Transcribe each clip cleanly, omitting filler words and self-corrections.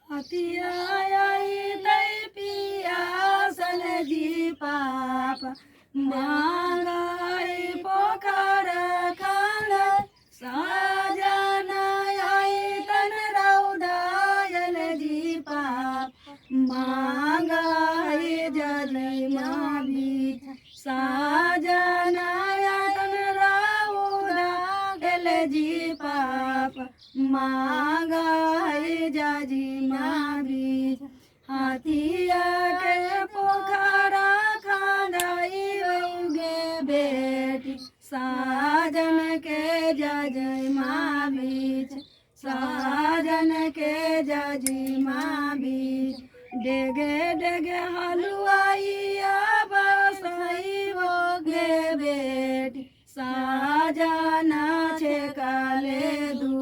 हतिया आई तै पियासन जी पाप मांगाई पोखर खान साजन आई तन रौदायल जी पाप मांगाई जजई माँ बीच साजन आई तन रौदायल जी पाप मांगाई जजी माँ बीच हाथिया के पोखरा खांदाई गे बेटी साजन के जजई माँ बीच साजन के जजी माँ बीच डेगे डेगे हलुआइया बसई वो गे बेटी साजना छे काले दू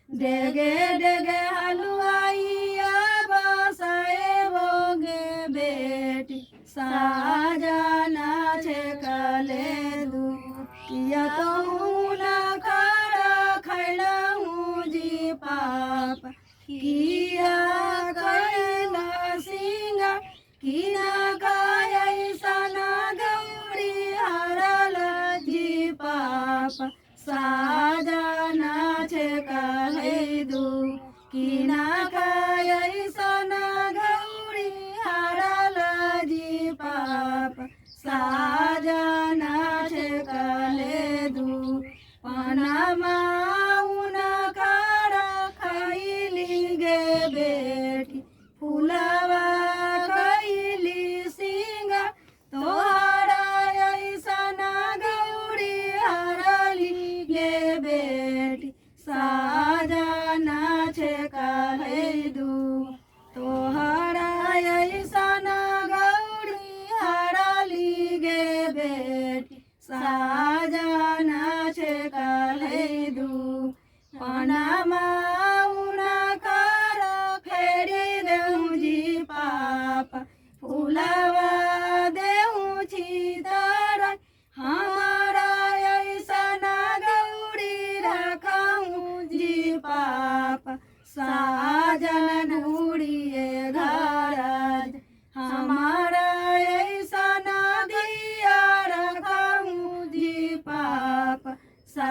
डेगे डेगे हलुआइया बसाए वो गे बेटी साजना छे काले दू किया कहूँ न कर खैलहूँ जी पाप किया कैला सिंगा कि न गाय सना गौरी हरल जी पाप साजना छे काले दू कि न गाय सना गौरी हरल जी पाप साजना छे काले दू पनमा खैली गे बेटी फुलवा खैली सिंगा तोहरा ऐसना गौरी हरली गे बेटी साजना छे काले दू तोहरा ऐसना गौरी हरली गे बेटी साजना छे काले दू पनमा फेरी देहूँ जी पाप फूलवा देहूँ छितर हमारा ऐसना गौरी रखूँ जी पाप साजन ढूढ़िए घर हमारा ऐसना दिया रखूँ जी पाप सा